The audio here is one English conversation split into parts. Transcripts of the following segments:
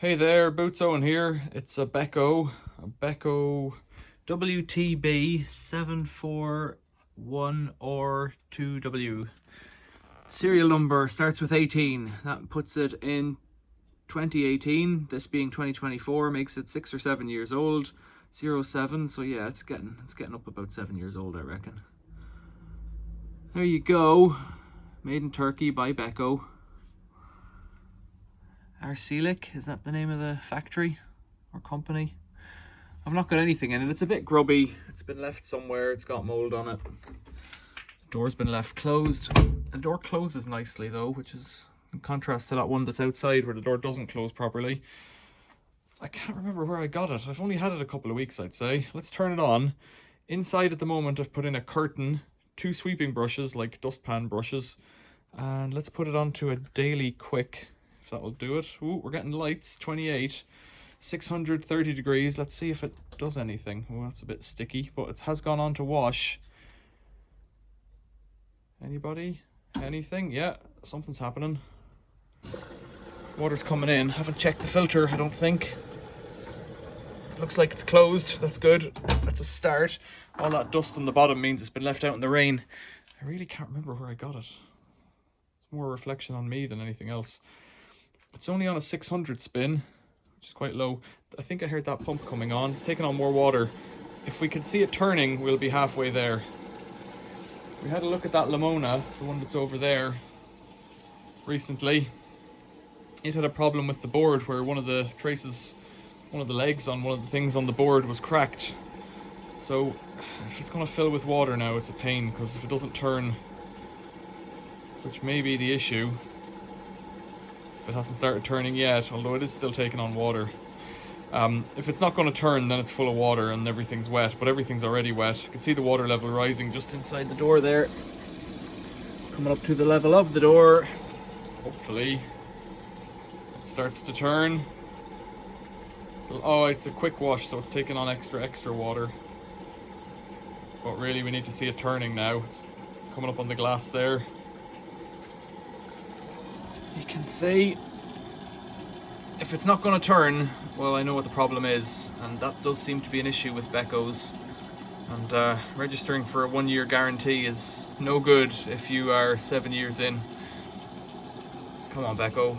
Hey there, Boots Owen here. It's a Beko WTB741R2W. Serial number starts with 18. That puts it in 2018. This being 2024 makes it 6 or 7 years old. 07. So yeah, it's getting up about 7 years old, I reckon. There you go. Made in Turkey by Beko. Arselik, is that the name of the factory or company? I've not got anything in it. It's a bit grubby. It's been left somewhere. It's got mold on it. The door's been left closed. The door closes nicely though, which is in contrast to that one that's outside where the door doesn't close properly. I can't remember where I got it. I've only had it a couple of weeks, I'd say. Let's turn it on. Inside at the moment I've put in a curtain, 2 sweeping brushes like dustpan brushes, and let's put it onto a daily quick. If that will do it. Ooh, we're getting lights, 28, 630 degrees. Let's see if it does anything. Oh, that's a bit sticky, but it has gone on to wash. Anybody? Anything? Yeah, something's happening. Water's coming in. Haven't checked the filter, I don't think. Looks like it's closed. That's good. That's a start. All that dust on the bottom means it's been left out in the rain. I really can't remember where I got it. It's more a reflection on me than anything else. It's only on a 600 spin, which is quite low. I think I heard that pump coming on. It's taking on more water. If we can see it turning, we'll be halfway there. We had a look at that Lamona, the one that's over there, recently. It had a problem with the board where one of the traces, one of the legs on one of the things on the board was cracked. So if it's going to fill with water now, it's a pain, because if it doesn't turn, which may be the issue, it hasn't started turning yet, although it is still taking on water. If it's not going to turn, then it's full of water and everything's wet, but everything's already wet. You can see the water level rising just inside the door there, coming up to the level of the door. Hopefully it starts to turn. So, oh, it's a quick wash, so it's taking on extra water, but really we need to see it turning now. It's coming up on the glass there. You can see if it's not going to turn, well, I know what the problem is, and that does seem to be an issue with Beko's. And registering for a 1-year guarantee is no good if you are 7 years in. Come on, Beko.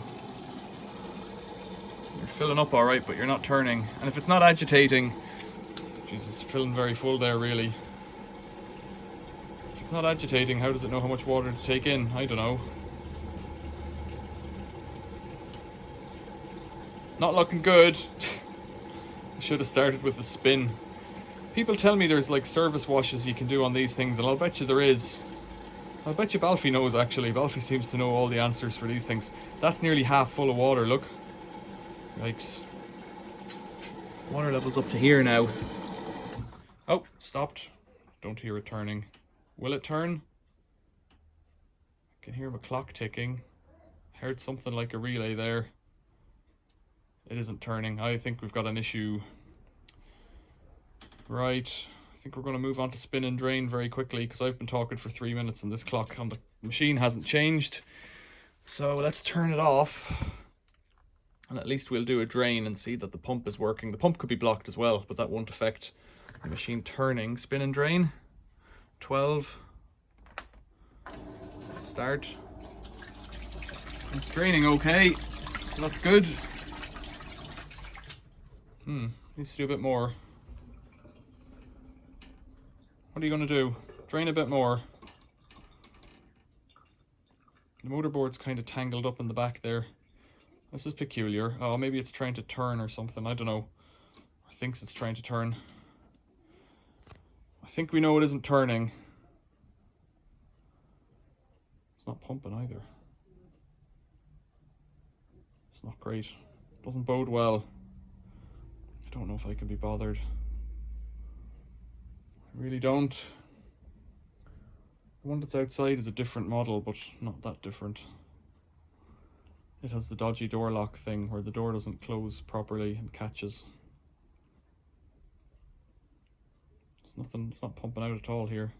You're filling up alright, but you're not turning. And if it's not agitating, Jesus, it's filling very full there, really. If it's not agitating, how does it know how much water to take in? I don't know. Not looking good. I should have started with a spin. People tell me there's like service washes you can do on these things, and I'll bet you there is. I'll bet you Balfi knows, actually. Balfi seems to know all the answers for these things. That's nearly half full of water, look. Yikes. Water level's up to here now. Oh, stopped. Don't hear it turning. Will it turn? I can hear my clock ticking. Heard something like a relay there. It isn't turning. I think we've got an issue. Right, I think we're going to move on to spin and drain very quickly, because I've been talking for 3 minutes and this clock on the machine hasn't changed. So let's turn it off, and at least we'll do a drain and see that the pump is working. The pump could be blocked as well, but that won't affect the machine turning. Spin and drain. 12. Start. It's draining okay, so that's good. Needs to do a bit more. What are you going to do? Drain a bit more. The motorboard's kind of tangled up in the back there. This is peculiar. Oh, maybe it's trying to turn or something. I don't know. I think it's trying to turn. I think we know it isn't turning. It's not pumping either. It's not great. Doesn't bode well. I don't know if I can be bothered. I really don't. The one that's outside is a different model, but not that different. It has the dodgy door lock thing where the door doesn't close properly and catches. It's not pumping out at all here.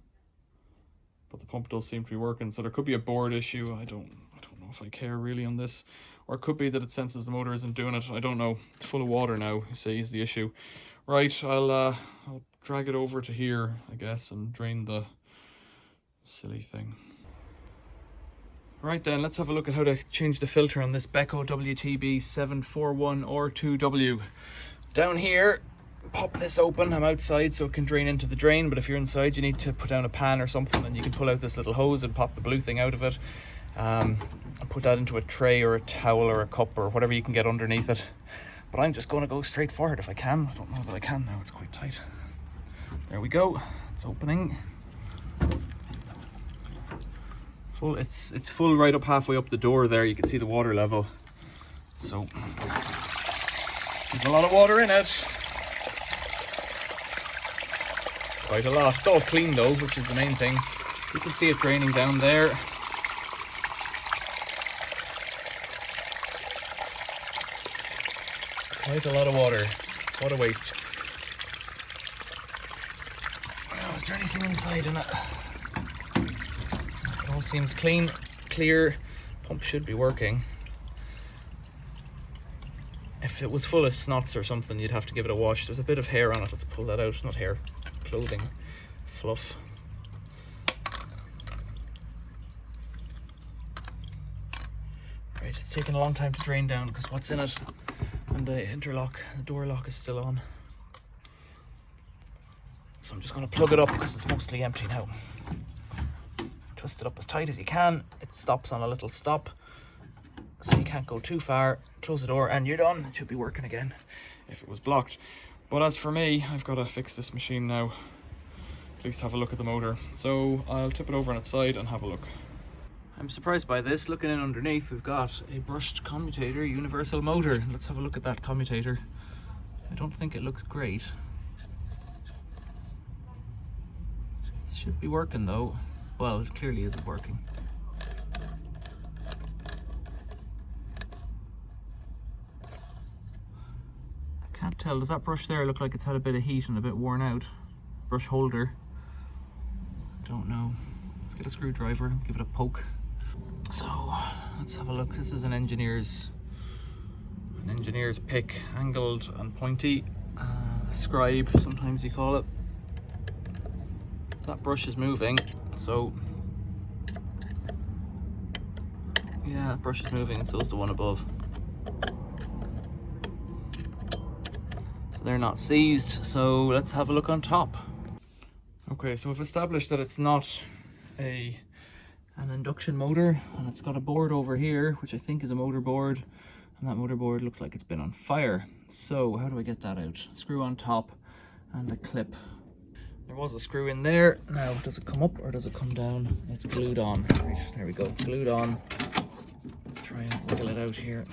But the pump does seem to be working, so there could be a board issue. I don't know if I care really on this. or it could be that it senses the motor isn't doing it. I don't know. It's full of water now, you see, is the issue. Right, I'll drag it over to here, I guess, and drain the silly thing. Right then, let's have a look at how to change the filter on this Beko WTB741R2W. Down here, pop this open. I'm outside so it can drain into the drain, but if you're inside you need to put down a pan or something, and you can pull out this little hose and pop the blue thing out of it, and put that into a tray or a towel or a cup or whatever you can get underneath it. But I'm just going to go straight for it if I can. I don't know that I can now, it's quite tight. There we go, it's opening. Full, it's full right up halfway up the door there. You can see the water level. So there's a lot of water in it. Quite a lot. It's all clean though, which is the main thing. You can see it draining down there. Quite a lot of water. What a waste. Oh, is there anything inside in it? It all seems clean, clear. Pump should be working. If it was full of snots or something, you'd have to give it a wash. There's a bit of hair on it. Let's pull that out. Not hair, clothing, fluff. Right, it's taking a long time to drain down because what's in it? And the interlock, the door lock is still on. So I'm just going to plug it up because it's mostly empty now. Twist it up as tight as you can. It stops on a little stop, so you can't go too far. Close the door and you're done. It should be working again if it was blocked. But as for me, I've got to fix this machine now. At least have a look at the motor. So I'll tip it over on its side and have a look. I'm surprised by this. Looking in underneath, we've got a brushed commutator universal motor. Let's have a look at that commutator. I don't think it looks great. It should be working though. Well, it clearly isn't working. I can't tell. Does that brush there look like it's had a bit of heat and a bit worn out? Brush holder. Don't know. Let's get a screwdriver, give it a poke. So let's have a look. This is an engineer's pick, angled and pointy. Scribe, sometimes you call it. That brush is moving, so yeah, that brush is moving, and so is the one above. So they're not seized. So let's have a look on top. Okay, so we've established that it's not an induction motor, and it's got a board over here which I think is a motor board, and that motor board looks like it's been on fire. So how do I get that out? Screw on top and a clip. There was a screw in there. Now does it come up or does it come down? It's glued on. Right, there we go, glued on. Let's try and wiggle it out here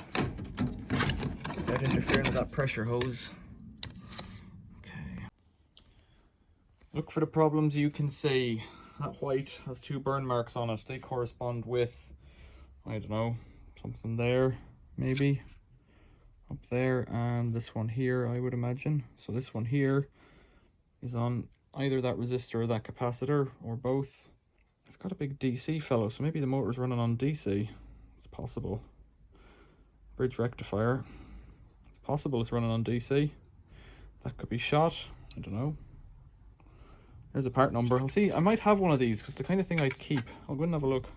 without interfering with that pressure hose. Okay, look for the problems you can see. That white has two burn marks on it. They correspond with, I don't know, something there, maybe up there, and this one here, I would imagine. So this one here is on either that resistor or that capacitor, or both. It's got a big DC fellow, so maybe the motor's running on DC. It's possible. Bridge rectifier. It's possible it's running on DC. That could be shot. I don't know. There's a part number. I'll see. I might have one of these because the kind of thing I'd keep. I'll go and have a look.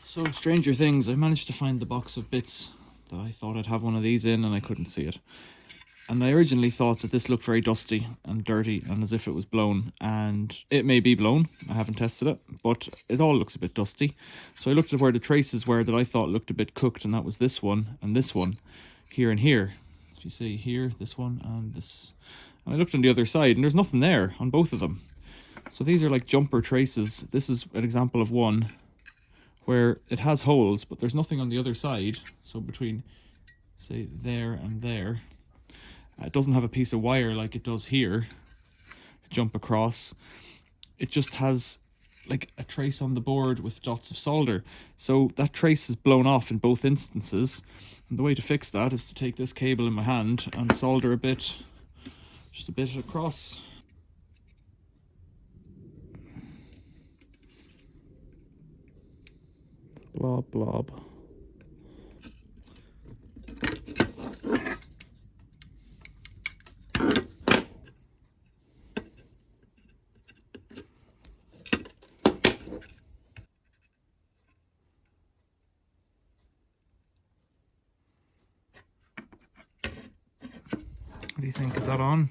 So, stranger things, I managed to find the box of bits that I thought I'd have one of these in, and I couldn't see it. And I originally thought that this looked very dusty and dirty and as if it was blown, and it may be blown. I haven't tested it, but it all looks a bit dusty. So I looked at where the traces were that I thought looked a bit cooked, and that was this one and this one, here and here. If you see here, this one and this. And I looked on the other side and there's nothing there on both of them. So these are like jumper traces. This is an example of one where it has holes, but there's nothing on the other side. So between, say, there and there, it doesn't have a piece of wire like it does here to jump across. It just has like a trace on the board with dots of solder. So that trace is blown off in both instances. And the way to fix that is to take this cable in my hand and solder a bit, just a bit across. Blob, blob. do you think? Is that on?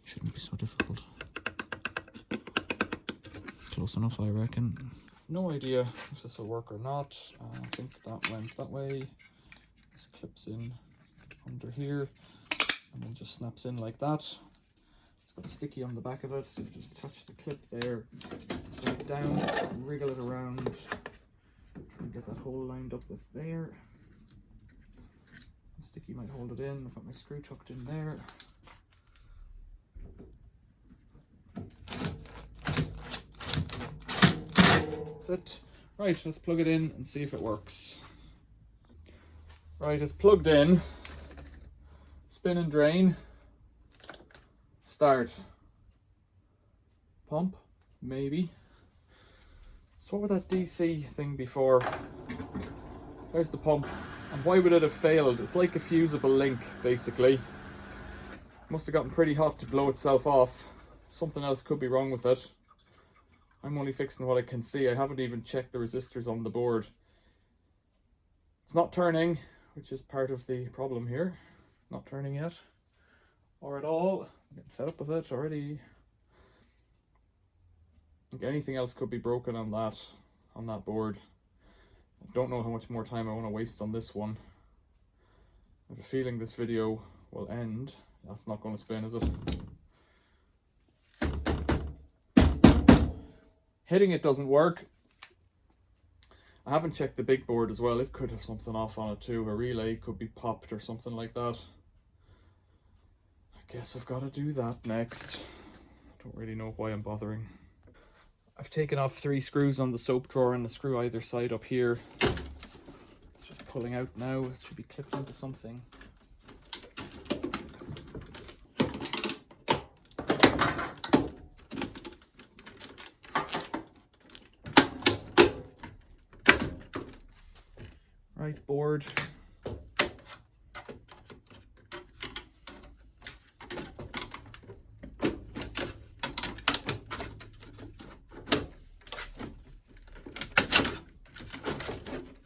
Shouldn't be so difficult. Close enough, I reckon. No idea if this will work or not. I think that went that way. This clips in under here and then just snaps in like that. It's got a sticky on the back of it, so you just attach the clip there, drag it down, wriggle it around, try and get that hole lined up with there. The sticky might hold it in. I've got my screw tucked in there. That's it. Right, let's plug it in and see if it works. Right, it's plugged in. Spin and drain. Start. Pump, maybe. So what would that DC thing be for? There's the pump. And why would it have failed? It's like a fusible link, basically. Must have gotten pretty hot to blow itself off. Something else could be wrong with it. I'm only fixing what I can see. I haven't even checked the resistors on the board. It's not turning, which is part of the problem here. Not turning yet, or at all. I'm getting fed up with it already. I think anything else could be broken on that board. I don't know how much more time I want to waste on this one. I have a feeling this video will end. That's not going to spin, is it? Hitting it doesn't work. I haven't checked the big board as well. It could have something off on it too. A relay could be popped or something like that. I guess I've got to do that next. I don't really know why I'm bothering. I've taken off 3 screws on the soap drawer and a screw either side up here. It's just pulling out now. It should be clipped into something. Right, board.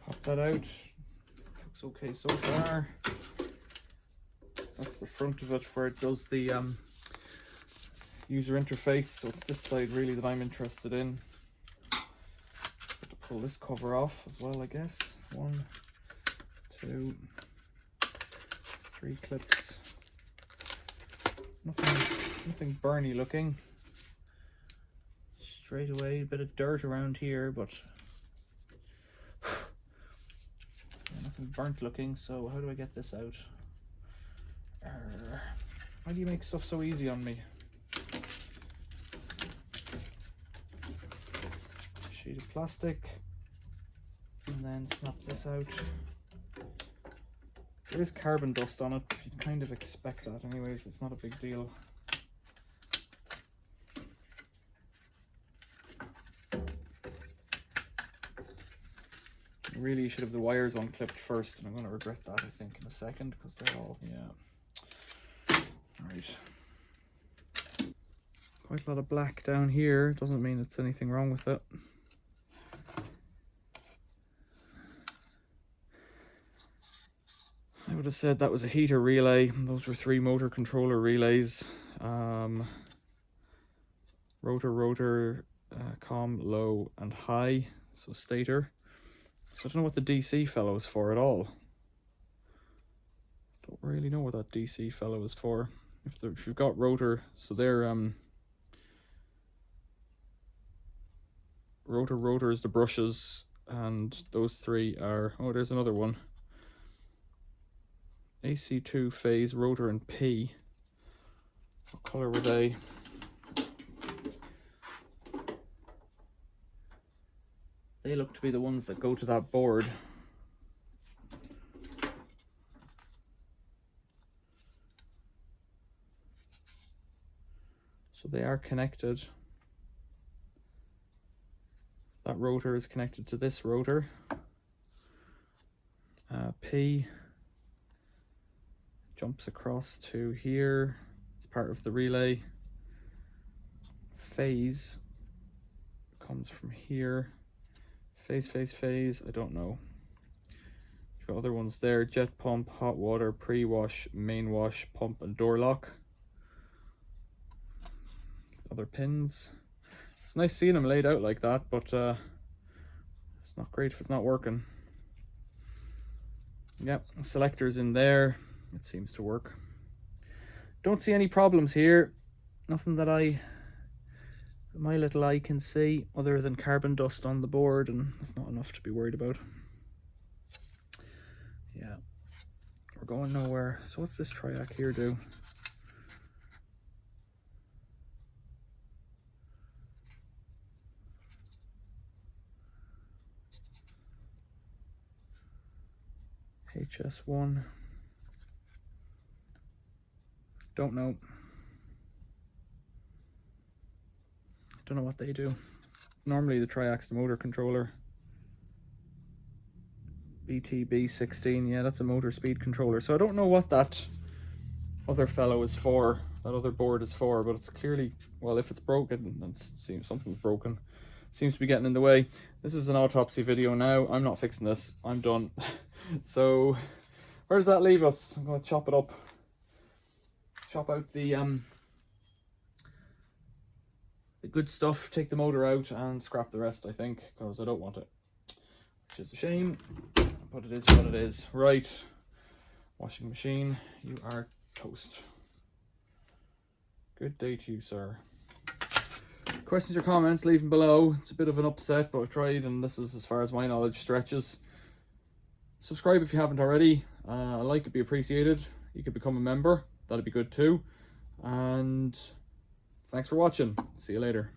Pop that out. Looks okay so far. That's the front of it where it does the user interface. So it's this side really that I'm interested in. Pull this cover off as well, I guess. 1, 2, 3 clips. Nothing burny looking. Straight away, a bit of dirt around here, but yeah, nothing burnt looking. So how do I get this out? Why do you make stuff so easy on me? Sheet of plastic. And then snap this out. There is carbon dust on it. You'd kind of expect that anyways. It's not a big deal. Really should have the wires unclipped first, and I'm going to regret that, I think, in a second, because they're all, yeah. Right. Quite a lot of black down here. Doesn't mean it's anything wrong with it. I would have said that was a heater relay. Those were 3 motor controller relays. Rotor, com, low, and high. So stator. So I don't know what the DC fellow is for at all. Don't really know what that DC fellow is for. If you've got rotor, so they're rotor is the brushes, and those 3 are, oh, there's another one. AC2 phase, rotor, and P. What color were they? They look to be the ones that go to that board. So they are connected. That rotor is connected to this rotor. P jumps across to here. It's part of the relay. Phase comes from here. Phase, I don't know. You've got other ones there: jet pump, hot water, pre-wash, main wash, pump and door lock. Other pins. It's nice seeing them laid out like that, but it's not great if it's not working. Yep, selectors in there. It seems to work. Don't see any problems here. Nothing that my little eye can see, other than carbon dust on the board, and it's not enough to be worried about. Yeah, we're going nowhere. So what's this triac here do? HS1. Don't know. Don't know what they do. Normally the triac's the motor controller. WTB741R2W, yeah, that's a motor speed controller. So I don't know what that other fellow is for, that other board is for, but it's clearly, well, if it's broken, and it seems something's broken, seems to be getting in the way. This is an autopsy video now. I'm not fixing this. I'm done. So where does that leave us? I'm going to chop it up. Chop out the good stuff, take the motor out and scrap the rest, I think, because I don't want it, which is a shame, but it is what it is. Right, washing machine, you are toast. Good day to you, sir. Questions or comments, leave them below. It's a bit of an upset, but I've tried, and this is as far as my knowledge stretches. Subscribe if you haven't already. A like would be appreciated. You could become a member, that'd be good too. And thanks for watching. See you later.